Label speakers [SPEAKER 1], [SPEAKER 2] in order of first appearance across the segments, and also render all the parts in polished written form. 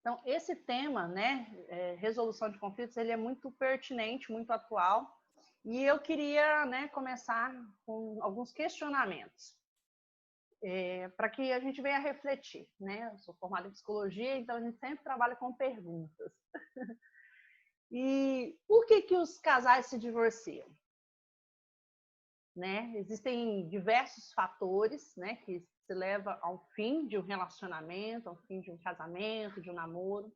[SPEAKER 1] Então, esse tema, né, resolução de conflitos, ele é muito pertinente, muito atual, e eu queria, né, começar com alguns questionamentos, para que a gente venha refletir, né? Eu sou formada em psicologia, então a gente sempre trabalha com perguntas. E por que os casais se divorciam? Né? Existem diversos fatores, né, que se levam ao fim de um relacionamento, ao fim de um casamento, de um namoro.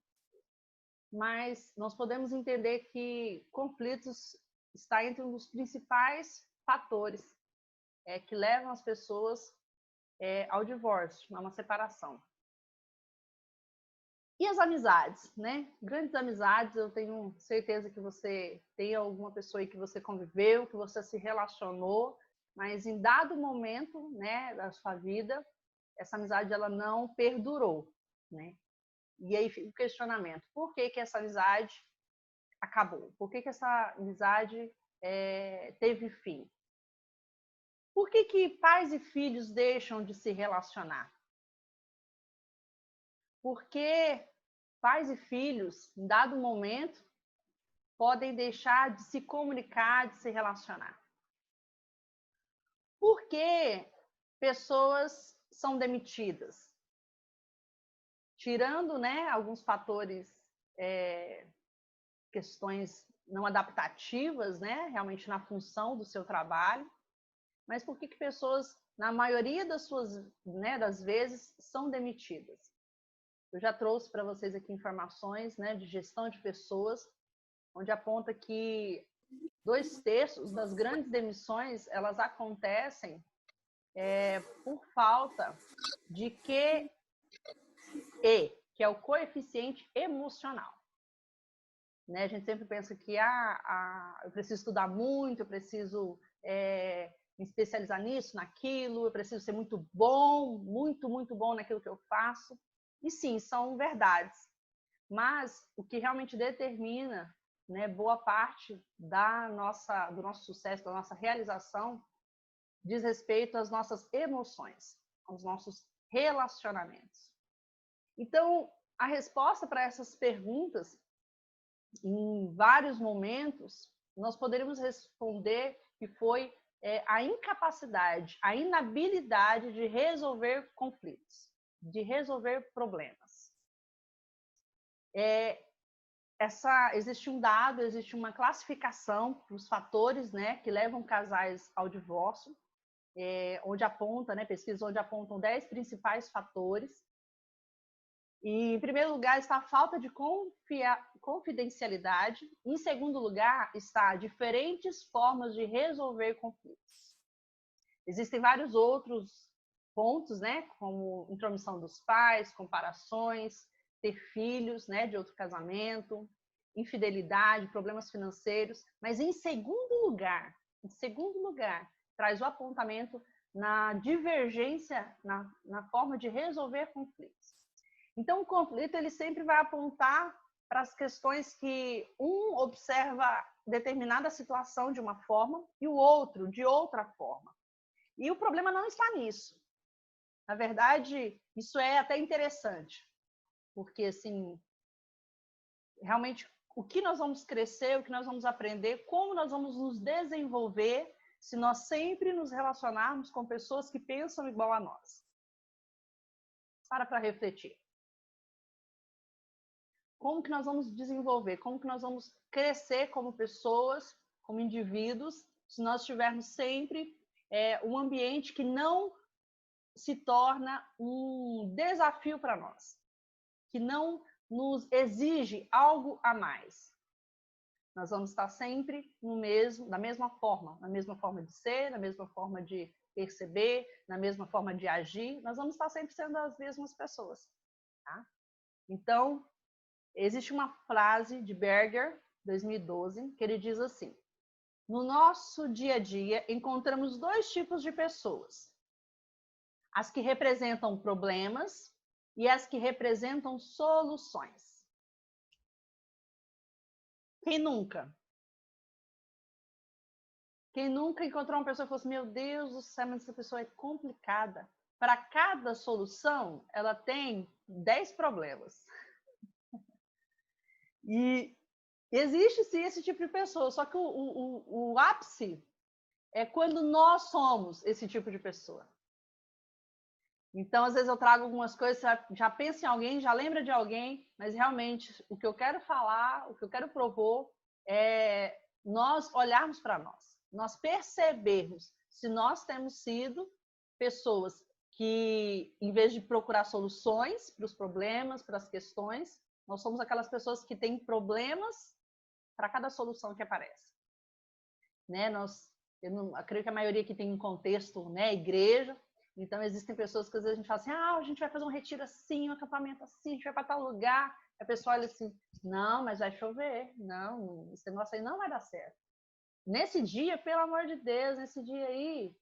[SPEAKER 1] Mas nós podemos entender que conflitos está entre um dos principais fatores que levam as pessoas ao divórcio, a uma separação. E as amizades, né? Grandes amizades, eu tenho certeza que você tem alguma pessoa aí que você conviveu, que você se relacionou, mas em dado momento, né, da sua vida, essa amizade ela não perdurou, né? E aí fica o questionamento: por que essa amizade acabou? Por que essa amizade teve fim? Por que pais e filhos deixam de se relacionar? Porque pais e filhos, em dado momento, podem deixar de se comunicar, de se relacionar. Por que pessoas são demitidas? Tirando, né, alguns fatores, questões não adaptativas, né, realmente na função do seu trabalho, mas por que pessoas, na maioria das vezes, são demitidas? Eu já trouxe para vocês aqui informações, né, de gestão de pessoas, onde aponta que 2/3 das grandes demissões elas acontecem por falta de QE, que é o coeficiente emocional. Né? A gente sempre pensa que eu preciso estudar muito, eu preciso me especializar nisso, naquilo, eu preciso ser muito bom, muito bom naquilo que eu faço. E sim, são verdades. Mas o que realmente determina, né, boa parte do nosso sucesso, da nossa realização, diz respeito às nossas emoções, aos nossos relacionamentos. Então, a resposta para essas perguntas, em vários momentos, nós poderíamos responder que foi a incapacidade, a inabilidade de resolver conflitos, de resolver problemas. Existe um dado, existe uma classificação dos fatores, né, que levam casais ao divórcio, onde aponta, né, pesquisas onde apontam 10 principais fatores. E, em primeiro lugar, está a falta de confidencialidade. Em segundo lugar, está diferentes formas de resolver conflitos. Existem vários outros pontos, né, como intromissão dos pais, comparações, ter filhos, né, de outro casamento, infidelidade, problemas financeiros. Mas, em segundo lugar, traz o apontamento na divergência na forma de resolver conflitos. Então, o conflito ele sempre vai apontar para as questões que um observa determinada situação de uma forma e o outro de outra forma. E o problema não está nisso. Na verdade, isso é até interessante, porque, assim, realmente, o que nós vamos crescer, o que nós vamos aprender, como nós vamos nos desenvolver se nós sempre nos relacionarmos com pessoas que pensam igual a nós. Para refletir. Como que nós vamos desenvolver, como que nós vamos crescer como pessoas, como indivíduos, se nós tivermos sempre um ambiente que não se torna um desafio para nós, que não nos exige algo a mais. Nós vamos estar sempre na mesma forma de ser, na mesma forma de perceber, na mesma forma de agir, nós vamos estar sempre sendo as mesmas pessoas. Tá? Então, existe uma frase de Berger, 2012, que ele diz assim: no nosso dia a dia, encontramos 2 tipos de pessoas. As que representam problemas e as que representam soluções. Quem nunca? Quem nunca encontrou uma pessoa que fosse, meu Deus do céu, mas essa pessoa é complicada. Para cada solução, ela tem 10 problemas. E existe sim esse tipo de pessoa, só que o ápice é quando nós somos esse tipo de pessoa. Então, às vezes eu trago algumas coisas, já pensa em alguém, já lembra de alguém, mas realmente o que eu quero falar, o que eu quero propor é nós olharmos para nós percebermos se nós temos sido pessoas que, em vez de procurar soluções para os problemas, para as questões, nós somos aquelas pessoas que têm problemas para cada solução que aparece. Né? Eu acredito que a maioria aqui tem um contexto, né, igreja, então existem pessoas que às vezes a gente fala assim, a gente vai fazer um retiro assim, um acampamento assim, a gente vai para tal lugar, a pessoa olha assim, não, mas vai chover, não, esse negócio aí não vai dar certo. Nesse dia, pelo amor de Deus, nesse dia aí,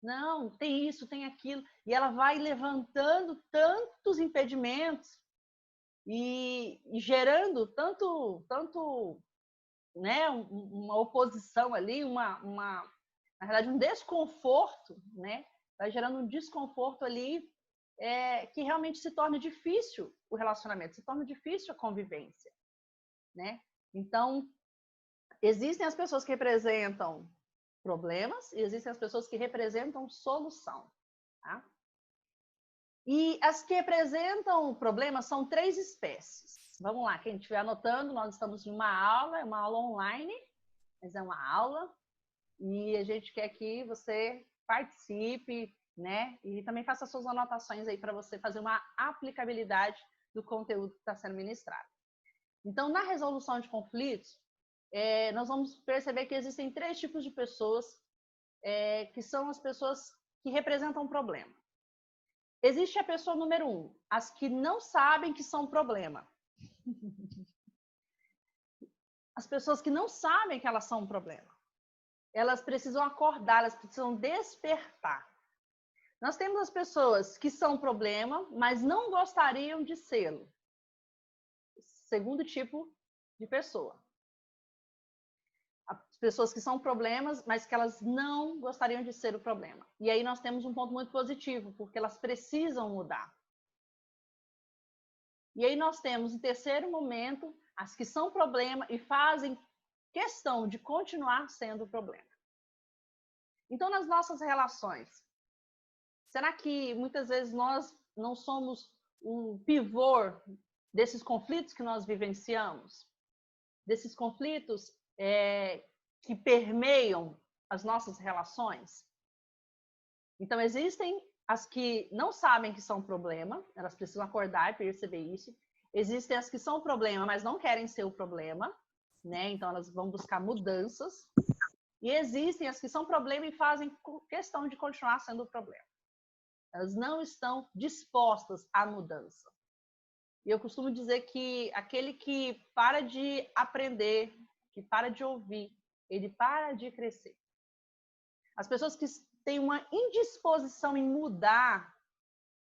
[SPEAKER 1] não, tem isso, tem aquilo, e ela vai levantando tantos impedimentos e gerando tanto né, uma oposição ali, na verdade, um desconforto, né? Vai gerando um desconforto ali que realmente se torna difícil o relacionamento, se torna difícil a convivência, né? Então, existem as pessoas que representam problemas e existem as pessoas que representam solução, tá? E as que representam problemas são 3 espécies. Vamos lá, quem estiver anotando, nós estamos em uma aula online, mas é uma aula, e a gente quer que você participe, né? E também faça suas anotações aí para você fazer uma aplicabilidade do conteúdo que está sendo ministrado. Então, na resolução de conflitos, nós vamos perceber que existem 3 tipos de pessoas, que são as pessoas que representam um problema. Existe a pessoa número 1, as que não sabem que são um problema. As pessoas que não sabem que elas são um problema. Elas precisam acordar, elas precisam despertar. Nós temos as pessoas que são problema, mas não gostariam de sê-lo. Segundo tipo de pessoa. As pessoas que são problemas, mas que elas não gostariam de ser o problema. E aí nós temos um ponto muito positivo, porque elas precisam mudar. E aí nós temos, em terceiro momento, as que são problema e fazem questão de continuar sendo o problema. Então, nas nossas relações, será que muitas vezes nós não somos o pivô desses conflitos que nós vivenciamos? Desses conflitos que permeiam as nossas relações? Então, existem as que não sabem que são problema, elas precisam acordar e perceber isso. Existem as que são problema, mas não querem ser o problema, né? Então, elas vão buscar mudanças. E existem as que são problema e fazem questão de continuar sendo o problema. Elas não estão dispostas à mudança. E eu costumo dizer que aquele que para de aprender, que para de ouvir, ele para de crescer. As pessoas que têm uma indisposição em mudar,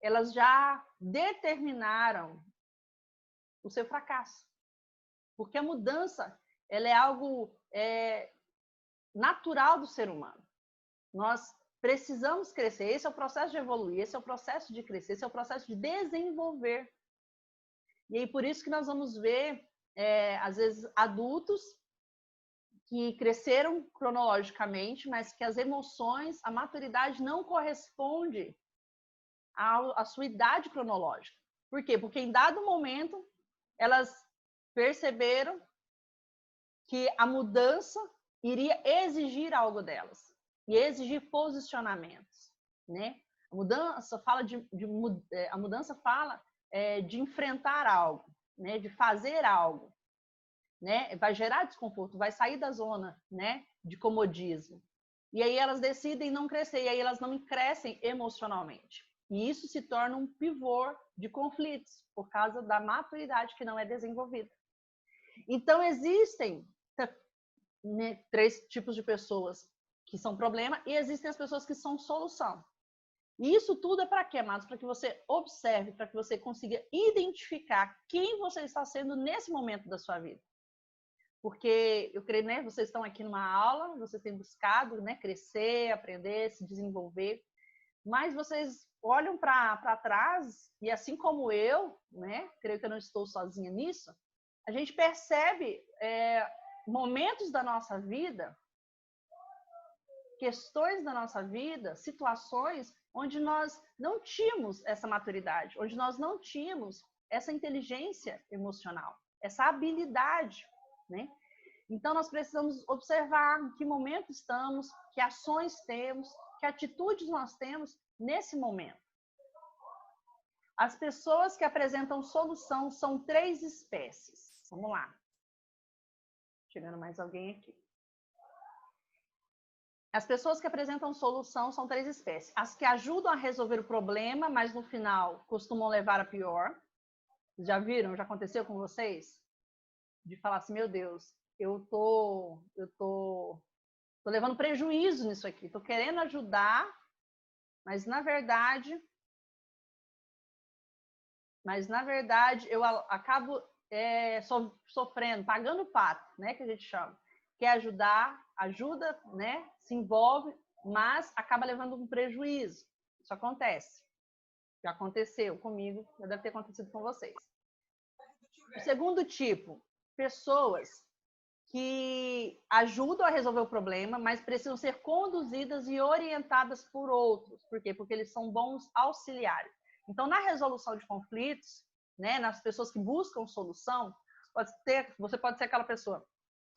[SPEAKER 1] elas já determinaram o seu fracasso. Porque a mudança, ela é algo natural do ser humano. Nós precisamos crescer. Esse é o processo de evoluir, esse é o processo de crescer, esse é o processo de desenvolver. E aí, por isso que nós vamos ver, às vezes, adultos que cresceram cronologicamente, mas que as emoções, a maturidade não corresponde à sua idade cronológica. Por quê? Porque em dado momento, elas perceberam que a mudança iria exigir algo delas e exigir posicionamentos, né? A mudança fala a mudança fala de enfrentar algo, né? De fazer algo, né? Vai gerar desconforto, vai sair da zona, né? De comodismo. E aí elas decidem não crescer, e aí elas não crescem emocionalmente. E isso se torna um pivô de conflitos por causa da maturidade que não é desenvolvida. Então existem 3 tipos de pessoas que são problema e existem as pessoas que são solução. E isso tudo é para quê, amados? Para que você observe, para que você consiga identificar quem você está sendo nesse momento da sua vida. Porque eu creio, né, vocês estão aqui numa aula, vocês têm buscado, né, crescer, aprender, se desenvolver, mas vocês olham para trás e assim como eu, né, creio que eu não estou sozinha nisso, a gente percebe momentos da nossa vida, questões da nossa vida, situações onde nós não tínhamos essa maturidade, onde nós não tínhamos essa inteligência emocional, essa habilidade, né? Então, nós precisamos observar em que momento estamos, que ações temos, que atitudes nós temos nesse momento. As pessoas que apresentam solução são 3 espécies. Vamos lá. Chegando mais alguém aqui. As pessoas que apresentam solução são 3 espécies. As que ajudam a resolver o problema, mas no final costumam levar a pior. Já viram? Já aconteceu com vocês? De falar assim, meu Deus, eu tô levando prejuízo nisso aqui. Tô querendo ajudar, mas na verdade eu acabo sofrendo, pagando o pato, né, que a gente chama. Quer ajudar, ajuda, né, se envolve, mas acaba levando um prejuízo. Isso acontece. Já aconteceu comigo, já deve ter acontecido com vocês. O segundo tipo, pessoas que ajudam a resolver o problema, mas precisam ser conduzidas e orientadas por outros. Por quê? Porque eles são bons auxiliares. Então, na resolução de conflitos, né, nas pessoas que buscam solução, você pode ser aquela pessoa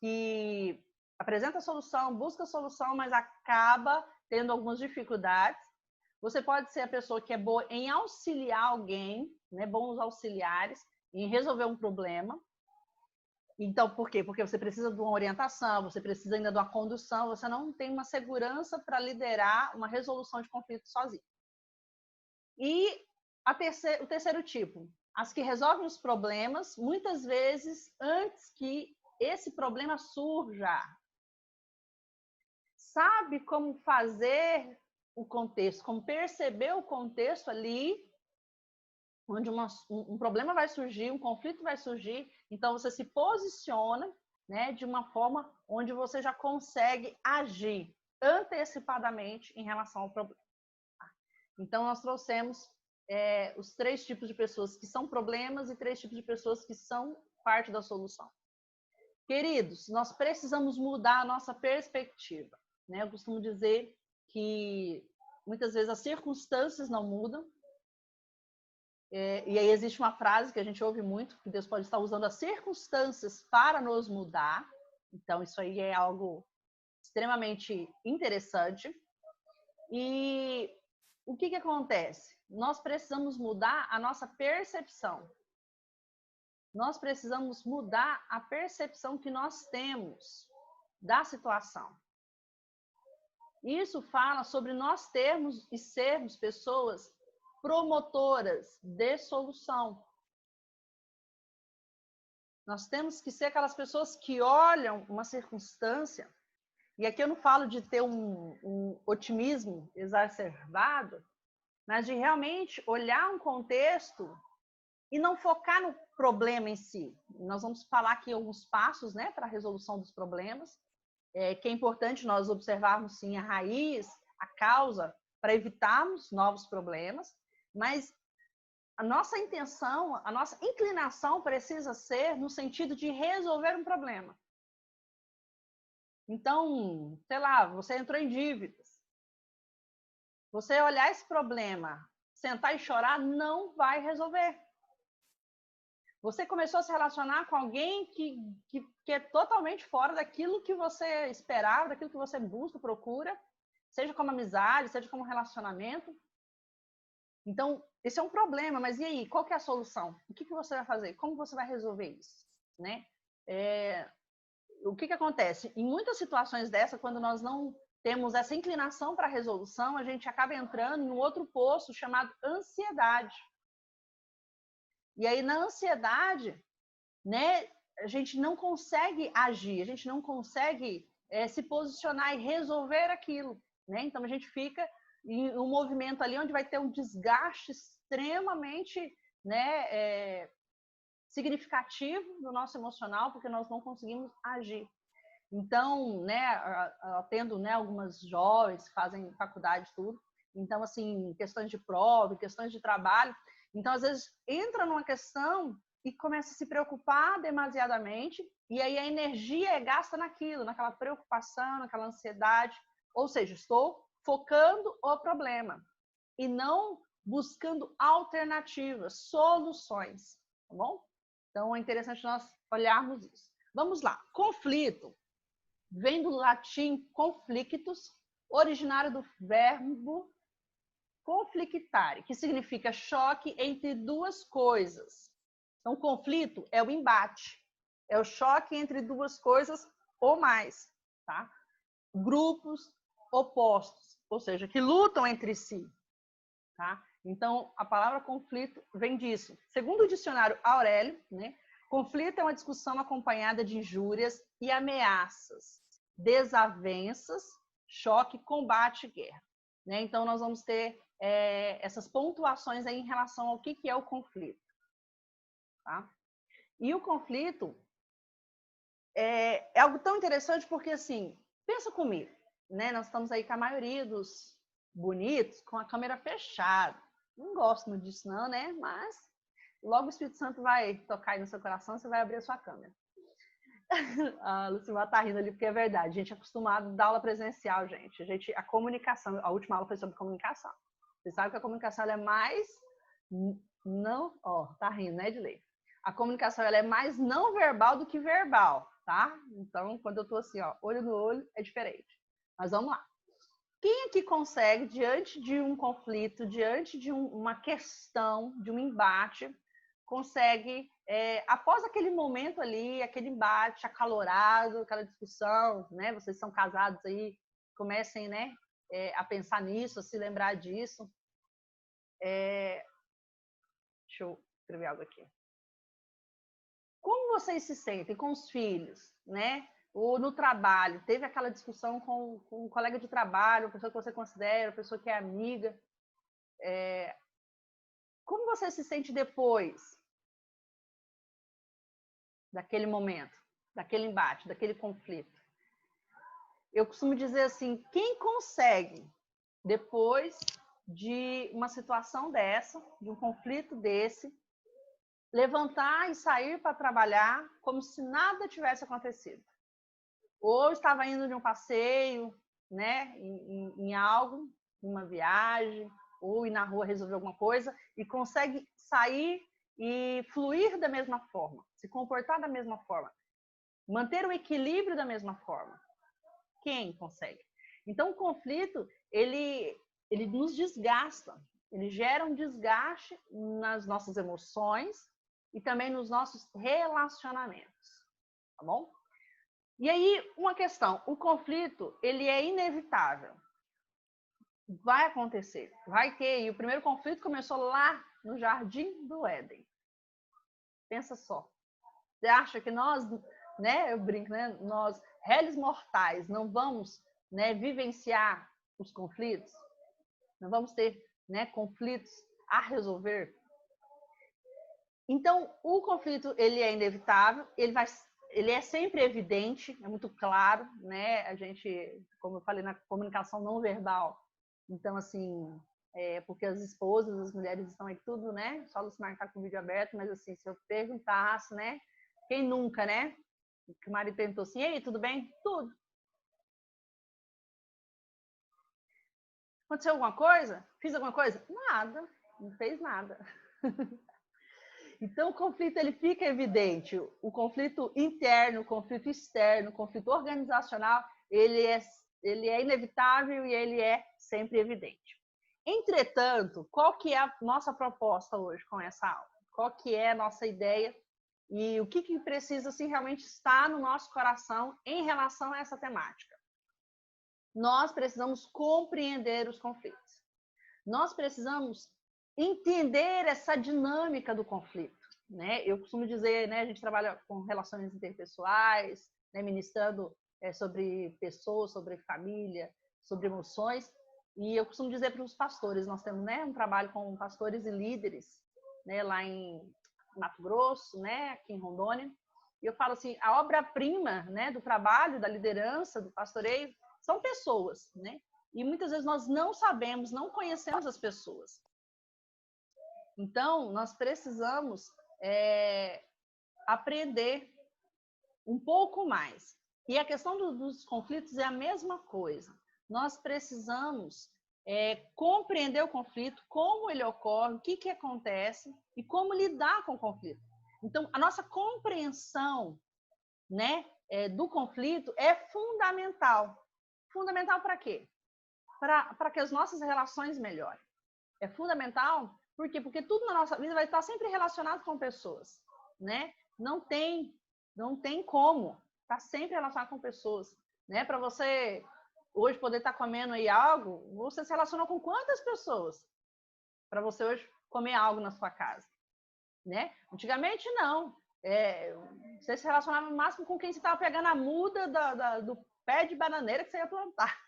[SPEAKER 1] que apresenta a solução, busca a solução, mas acaba tendo algumas dificuldades. Você pode ser a pessoa que é boa em auxiliar alguém, né, bons auxiliares, em resolver um problema. Então, por quê? Porque você precisa de uma orientação, você precisa ainda de uma condução, você não tem uma segurança para liderar uma resolução de conflito sozinho. E o terceiro tipo, as que resolvem os problemas, muitas vezes antes que esse problema surja. Sabe como fazer o contexto, como perceber o contexto ali, onde um problema vai surgir, um conflito vai surgir, então você se posiciona, né, de uma forma onde você já consegue agir antecipadamente em relação ao problema. Então, nós trouxemos os 3 tipos de pessoas que são problemas e 3 tipos de pessoas que são parte da solução. Queridos, nós precisamos mudar a nossa perspectiva, né? Eu costumo dizer que muitas vezes as circunstâncias não mudam, e aí existe uma frase que a gente ouve muito, que Deus pode estar usando as circunstâncias para nos mudar. Então, isso aí é algo extremamente interessante. E o que acontece? Nós precisamos mudar a nossa percepção. Nós precisamos mudar a percepção que nós temos da situação. Isso fala sobre nós termos e sermos pessoas promotoras de solução. Nós temos que ser aquelas pessoas que olham uma circunstância, e aqui eu não falo de ter um otimismo exacerbado, mas de realmente olhar um contexto e não focar no problema em si. Nós vamos falar aqui alguns passos, né, para a resolução dos problemas, que é importante nós observarmos, sim, a raiz, a causa, para evitarmos novos problemas, mas a nossa intenção, a nossa inclinação precisa ser no sentido de resolver um problema. Então, sei lá, você entrou em dívidas. Você olhar esse problema, sentar e chorar, não vai resolver. Você começou a se relacionar com alguém que é totalmente fora daquilo que você esperava, daquilo que você busca, procura, seja como amizade, seja como relacionamento. Então, esse é um problema, mas e aí? Qual que é a solução? O que você vai fazer? Como você vai resolver isso? Né? O que acontece? Em muitas situações dessa, quando nós não temos essa inclinação para a resolução, a gente acaba entrando em um outro poço chamado ansiedade. E aí, na ansiedade, né, a gente não consegue agir, a gente não consegue se posicionar e resolver aquilo. Né? Então, a gente fica em um movimento ali onde vai ter um desgaste extremamente, né, significativo do nosso emocional, porque nós não conseguimos agir. Então, né, atendo, né, algumas jovens que fazem faculdade, tudo. Então, assim, questões de prova, questões de trabalho. Então, às vezes, entra numa questão e começa a se preocupar demasiadamente, e aí a energia é gasta naquilo, naquela preocupação, naquela ansiedade. Ou seja, estou focando o problema e não buscando alternativas, soluções, tá bom? Então é interessante nós olharmos isso. Vamos lá. Conflito vem do latim conflictus, originário do verbo conflictare, que significa choque entre duas coisas. Então, conflito é o embate, é o choque entre duas coisas ou mais, tá? Grupos opostos, ou seja, que lutam entre si, tá? Então, a palavra conflito vem disso. Segundo o dicionário Aurélio, né, conflito é uma discussão acompanhada de injúrias e ameaças, desavenças, choque, combate, guerra. Né? Então, nós vamos ter essas pontuações aí em relação ao que é o conflito. Tá? E o conflito é algo tão interessante porque, assim, pensa comigo, né? Nós estamos aí com a maioria dos bonitos com a câmera fechada. Não gosto muito disso não, né? Mas logo o Espírito Santo vai tocar aí no seu coração, você vai abrir a sua câmera. A Lucimar tá rindo ali porque é verdade. A gente é acostumado a dar aula presencial, gente. A comunicação, a última aula foi sobre comunicação. Você sabe que a comunicação ela é mais não, ó, tá rindo, né, Edilei? A comunicação ela é mais não verbal do que verbal, tá? Então, quando eu tô assim, ó, olho no olho, é diferente. Mas vamos lá. Quem aqui consegue, diante de um conflito, diante de uma questão, de um embate, consegue, após aquele momento ali, aquele embate acalorado, aquela discussão, né? Vocês são casados aí, comecem, né, a pensar nisso, a se lembrar disso. Deixa eu escrever algo aqui. Como vocês se sentem com os filhos, né? Ou no trabalho, teve aquela discussão com um colega de trabalho, pessoa que você considera, pessoa que é amiga. Como você se sente depois daquele momento, daquele embate, daquele conflito? Eu costumo dizer assim, quem consegue, depois de uma situação dessa, de um conflito desse, levantar e sair para trabalhar como se nada tivesse acontecido? Ou estava indo de um passeio, né, em algo, uma viagem, ou ir na rua resolver alguma coisa, e consegue sair e fluir da mesma forma, se comportar da mesma forma, manter o equilíbrio da mesma forma. Quem consegue? Então, o conflito, ele nos desgasta, ele gera um desgaste nas nossas emoções e também nos nossos relacionamentos, tá bom? E aí, uma questão, o conflito, ele é inevitável. Vai acontecer, vai ter. E o primeiro conflito começou lá no Jardim do Éden. Pensa só. Você acha que nós, né, eu brinco, né, nós, réis mortais, não vamos, né, vivenciar os conflitos? Não vamos ter, né, conflitos a resolver? Então, o conflito, ele é inevitável, ele é sempre evidente, é muito claro, né? A gente, como eu falei, na comunicação não verbal. Então, assim, porque as esposas, as mulheres estão aí tudo, né? Só Lucimar está com o vídeo aberto, mas assim, se eu perguntasse, né? Quem nunca, né? Que o marido perguntou assim, e aí, tudo bem? Tudo. Aconteceu alguma coisa? Fiz alguma coisa? Nada, não fez nada. Então, o conflito ele fica evidente. O conflito interno, o conflito externo, o conflito organizacional, ele é inevitável e ele é sempre evidente. Entretanto, qual que é a nossa proposta hoje com essa aula? Qual que é a nossa ideia e o que precisa assim, realmente estar no nosso coração em relação a essa temática? Nós precisamos compreender os conflitos. Nós precisamos entender essa dinâmica do conflito, né? Eu costumo dizer, né, a gente trabalha com relações interpessoais, né, ministrando sobre pessoas, sobre família, sobre emoções, e eu costumo dizer para os pastores, nós temos, né, um trabalho com pastores e líderes, né, lá em Mato Grosso, né, aqui em Rondônia, e eu falo assim, a obra-prima, né, do trabalho, da liderança, do pastoreio, são pessoas, né? E muitas vezes nós não sabemos, não conhecemos as pessoas. Então, nós precisamos aprender um pouco mais. E a questão dos conflitos é a mesma coisa. Nós precisamos compreender o conflito, como ele ocorre, o que acontece e como lidar com o conflito. Então, a nossa compreensão, né, do conflito é fundamental. Fundamental para quê? Para que as nossas relações melhorem. É fundamental, por quê? Porque tudo na nossa vida vai estar sempre relacionado com pessoas, né? Não tem como estar sempre relacionado com pessoas, né? Para você hoje poder estar comendo aí algo, você se relacionou com quantas pessoas? Para você hoje comer algo na sua casa, né? Antigamente não. Você se relacionava no máximo com quem você estava pegando a muda do pé de bananeira que você ia plantar,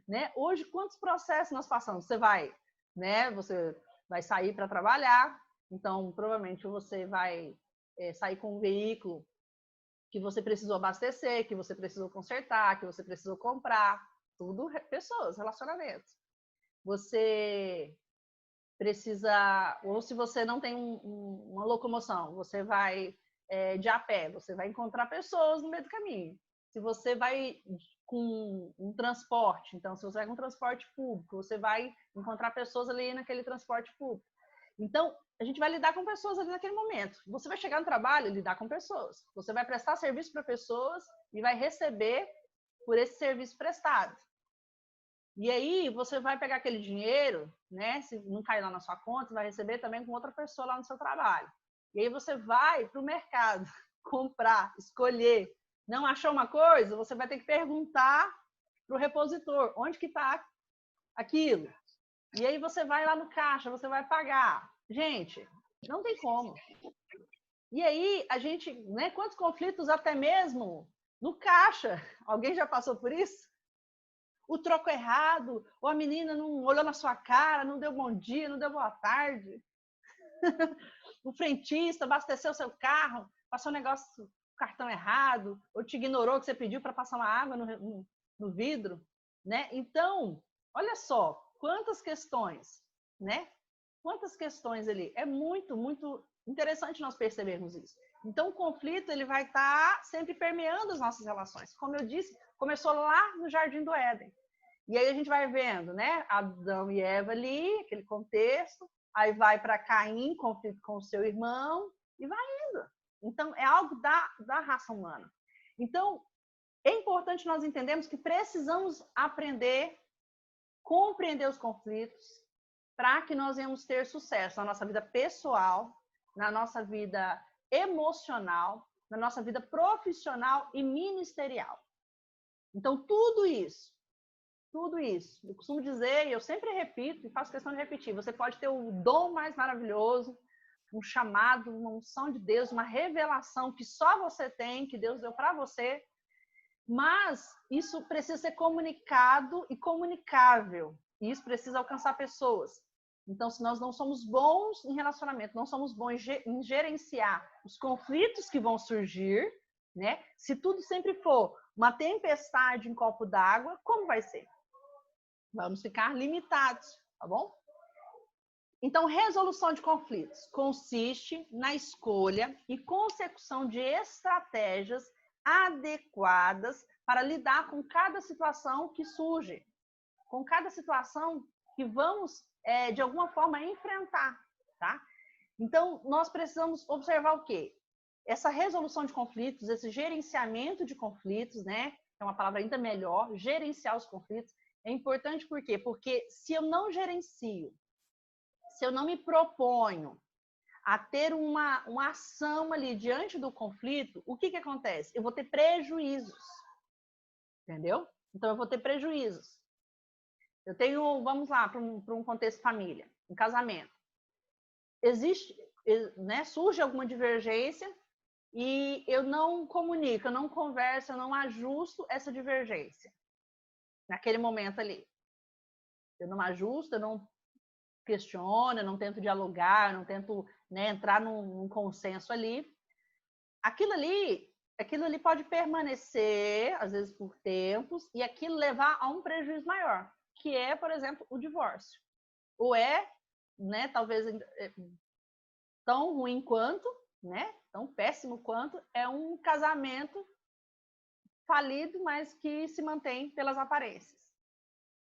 [SPEAKER 1] né? Hoje, quantos processos nós passamos? Você vai, né? Você vai sair para trabalhar, então provavelmente você vai sair com um veículo que você precisou abastecer, que você precisou consertar, que você precisou comprar, tudo pessoas, relacionamentos. Você precisa, ou se você não tem uma locomoção, você vai de a pé, você vai encontrar pessoas no meio do caminho. Se você vai com um transporte, então se você vai com um transporte público, você vai encontrar pessoas ali naquele transporte público. Então, a gente vai lidar com pessoas ali naquele momento. Você vai chegar no trabalho e lidar com pessoas. Você vai prestar serviço para pessoas e vai receber por esse serviço prestado. E aí você vai pegar aquele dinheiro, né? Se não cair lá na sua conta, você vai receber também com outra pessoa lá no seu trabalho. E aí você vai para o mercado comprar, escolher. Não achou uma coisa? Você vai ter que perguntar para o repositor onde que está aquilo. E aí você vai lá no caixa, você vai pagar. Gente, não tem como. E aí a gente, né? Quantos conflitos até mesmo no caixa? Alguém já passou por isso? O troco errado, ou a menina não olhou na sua cara, não deu bom dia, não deu boa tarde. O frentista abasteceu o seu carro, passou um negócio, cartão errado, ou te ignorou que você pediu para passar uma água no vidro, né? Então, olha só, quantas questões, né? Quantas questões ali. É muito, muito interessante nós percebermos isso. Então, o conflito ele vai estar sempre permeando as nossas relações. Como eu disse, começou lá no Jardim do Éden. E aí a gente vai vendo, né? Adão e Eva ali, aquele contexto. Aí vai para Caim, conflito com o seu irmão, e vai indo. Então, é algo da raça humana. Então, é importante nós entendermos que precisamos aprender, compreender os conflitos, para que nós venhamos ter sucesso na nossa vida pessoal, na nossa vida emocional, na nossa vida profissional e ministerial. Então, tudo isso, eu costumo dizer, e eu sempre repito, e faço questão de repetir, você pode ter o dom mais maravilhoso, um chamado, uma unção de Deus, uma revelação que só você tem, que Deus deu para você, mas isso precisa ser comunicado e comunicável, e isso precisa alcançar pessoas. Então, se nós não somos bons em relacionamento, não somos bons em gerenciar os conflitos que vão surgir, né? Se tudo sempre for uma tempestade em copo d'água, como vai ser? Vamos ficar limitados, tá bom? Então, resolução de conflitos consiste na escolha e consecução de estratégias adequadas para lidar com cada situação que surge, com cada situação que vamos, de alguma forma, enfrentar, tá? Então, nós precisamos observar o quê? Essa resolução de conflitos, esse gerenciamento de conflitos, né? É uma palavra ainda melhor, gerenciar os conflitos. É importante por quê? Porque se eu não gerencio, se eu não me proponho a ter uma ação ali diante do conflito, o que acontece? Eu vou ter prejuízos, entendeu? Então, eu vou ter prejuízos. Eu tenho, vamos lá, para um contexto família, um casamento. Existe, né, surge alguma divergência e eu não comunico, eu não converso, eu não ajusto essa divergência naquele momento ali. Eu não ajusto, eu não questiono, eu não tento dialogar, eu não tento, né, entrar num consenso ali. Aquilo ali pode permanecer, às vezes por tempos, e aquilo levar a um prejuízo maior, que é, por exemplo, o divórcio. Ou é, né, talvez tão ruim quanto, né? Tão péssimo quanto é um casamento falido, mas que se mantém pelas aparências.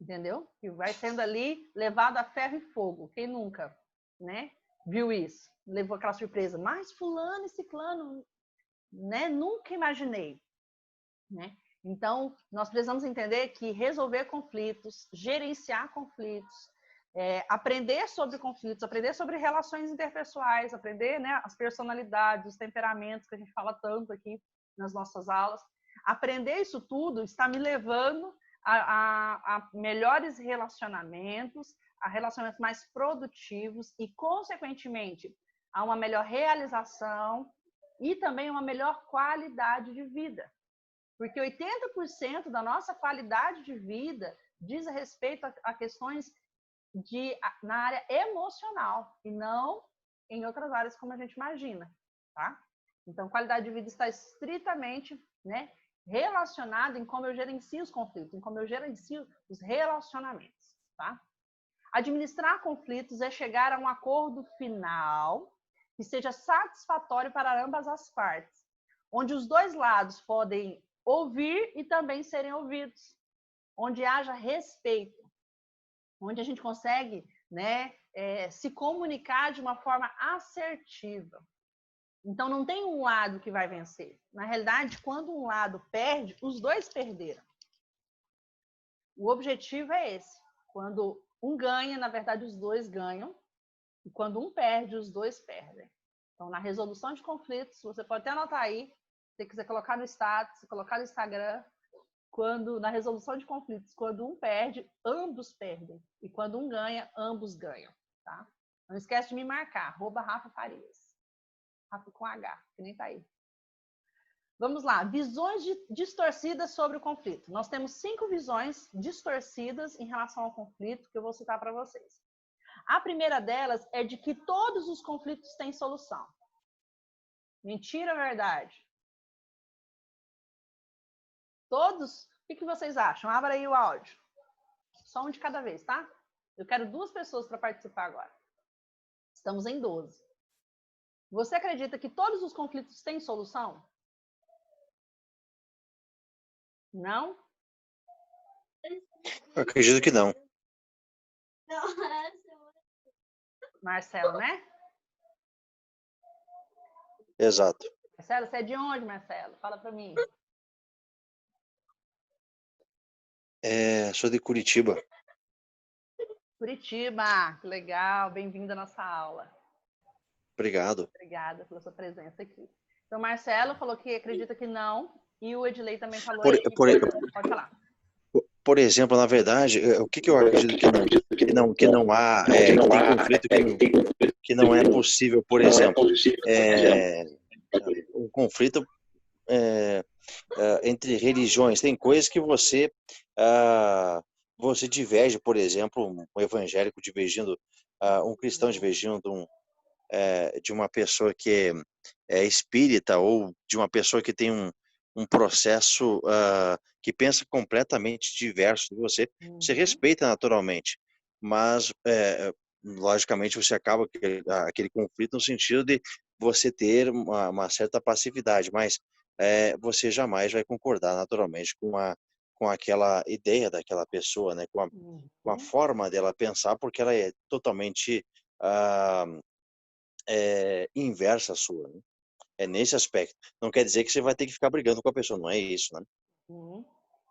[SPEAKER 1] Entendeu? Que vai sendo ali levado a ferro e fogo. Quem nunca, né, viu isso? Levou aquela surpresa. Mas fulano e ciclano, né? Nunca imaginei, né? Então, nós precisamos entender que resolver conflitos, gerenciar conflitos, aprender sobre conflitos, aprender sobre relações interpessoais, aprender, né, as personalidades, os temperamentos que a gente fala tanto aqui nas nossas aulas. Aprender isso tudo está me levando a melhores relacionamentos, a relacionamentos mais produtivos e, consequentemente, a uma melhor realização e também uma melhor qualidade de vida. Porque 80% da nossa qualidade de vida diz respeito a questões na área emocional e não em outras áreas como a gente imagina, tá? Então, qualidade de vida está estritamente, né, relacionada em como eu gerencio os conflitos, em como eu gerencio os relacionamentos, tá? Administrar conflitos é chegar a um acordo final que seja satisfatório para ambas as partes, onde os dois lados podem ouvir e também serem ouvidos, onde haja respeito, onde a gente consegue, né, se comunicar de uma forma assertiva. Então, não tem um lado que vai vencer. Na realidade, quando um lado perde, os dois perderam. O objetivo é esse. Quando um ganha, na verdade, os dois ganham. E quando um perde, os dois perdem. Então, na resolução de conflitos, você pode até anotar aí, se você quiser colocar no status, colocar no Instagram, na resolução de conflitos, quando um perde, ambos perdem. E quando um ganha, ambos ganham. Tá? Não esquece de me marcar, @Rafa Farias. Rafa com H, que nem tá aí. Vamos lá, visões distorcidas sobre o conflito. Nós temos 5 visões distorcidas em relação ao conflito que eu vou citar para vocês. A primeira delas é de que todos os conflitos têm solução. Mentira ou verdade? Todos? O que vocês acham? Abra aí o áudio. Só um de cada vez, tá? Eu quero 2 pessoas para participar agora. Estamos em 12. Você acredita que todos os conflitos têm solução? Não?
[SPEAKER 2] Eu acredito que não.
[SPEAKER 1] Marcelo, né?
[SPEAKER 2] Exato.
[SPEAKER 1] Marcelo, você é de onde, Marcelo? Fala para mim.
[SPEAKER 2] Sou de Curitiba.
[SPEAKER 1] Curitiba, que legal. Bem-vindo à nossa aula.
[SPEAKER 2] Obrigado.
[SPEAKER 1] Obrigada pela sua presença aqui. Então, Marcelo falou que acredita que não, e o Edilei também falou aí. Pode falar.
[SPEAKER 2] Por exemplo, na verdade, o que eu acredito que não há, que tem conflito que não é possível, por exemplo, um conflito entre religiões. Tem coisas que você diverge, por exemplo, um evangélico divergindo, um cristão divergindo de uma pessoa que é espírita ou de uma pessoa que tem um processo que pensa completamente diverso de você. Você respeita naturalmente, mas logicamente você acaba aquele conflito no sentido de você ter uma certa passividade, mas você jamais vai concordar naturalmente com aquela ideia daquela pessoa, né? Com a forma dela pensar, porque ela é totalmente inversa à sua, né? É nesse aspecto. Não quer dizer que você vai ter que ficar brigando com a pessoa, não é isso, né?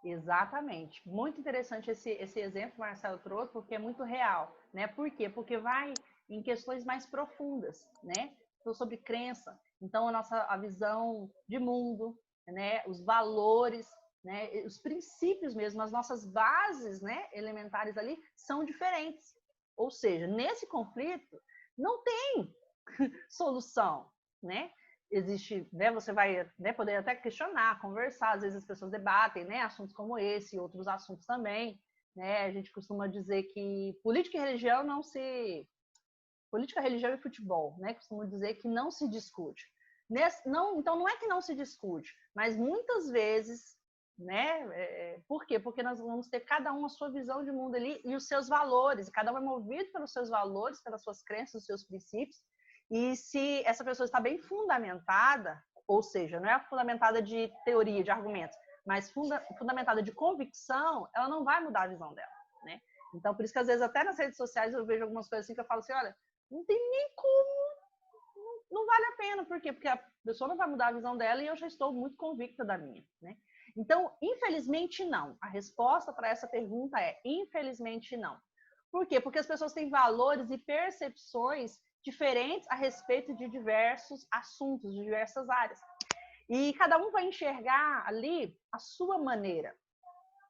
[SPEAKER 1] Exatamente. Muito interessante esse exemplo que o Marcelo trouxe, porque é muito real, né? Por quê? Porque vai em questões mais profundas, né? Então, sobre crença. Então, a visão de mundo, né? Os valores, né? Os princípios mesmo, as nossas bases, né? Elementares ali são diferentes. Ou seja, nesse conflito não tem solução, né? Existe, né, você vai, né, poder até questionar, conversar, às vezes as pessoas debatem, né, assuntos como esse e outros assuntos também, né? A gente costuma dizer que política, religião e futebol, né? Costumo dizer que não se discute. Então não é que não se discute, mas muitas vezes, né? Por quê? Porque nós vamos ter cada um a sua visão de mundo ali e os seus valores, cada um é movido pelos seus valores, pelas suas crenças, os seus princípios. E se essa pessoa está bem fundamentada, ou seja, não é fundamentada de teoria, de argumentos, mas fundamentada de convicção, ela não vai mudar a visão dela, né? Então, por isso que às vezes até nas redes sociais eu vejo algumas coisas assim que eu falo assim, olha, não tem nem como, não vale a pena. Por quê? Porque a pessoa não vai mudar a visão dela e eu já estou muito convicta da minha, né? Então, infelizmente, não. A resposta para essa pergunta é infelizmente não. Por quê? Porque as pessoas têm valores e percepções diferentes a respeito de diversos assuntos, de diversas áreas. E cada um vai enxergar ali a sua maneira,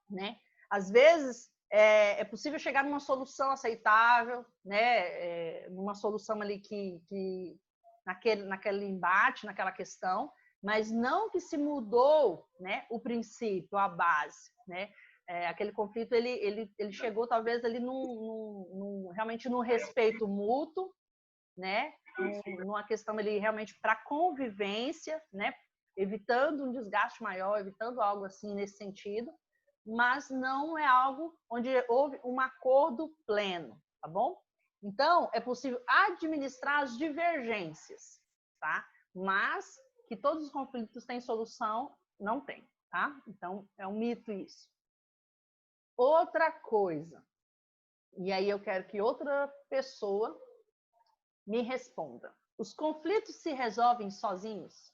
[SPEAKER 1] né? Às vezes é possível chegar numa solução aceitável, né? Numa solução ali que naquele embate, naquela questão, mas não que se mudou, né? O princípio, a base, né? Aquele conflito ele chegou talvez ali realmente no respeito mútuo, né? Numa questão ali realmente para convivência, né? Evitando um desgaste maior, evitando algo assim nesse sentido, mas não é algo onde houve um acordo pleno, tá bom? Então, é possível administrar as divergências, tá? Mas que todos os conflitos têm solução, não tem, tá? Então, é um mito isso. Outra coisa, e aí eu quero que outra pessoa me responda. Os conflitos se resolvem sozinhos?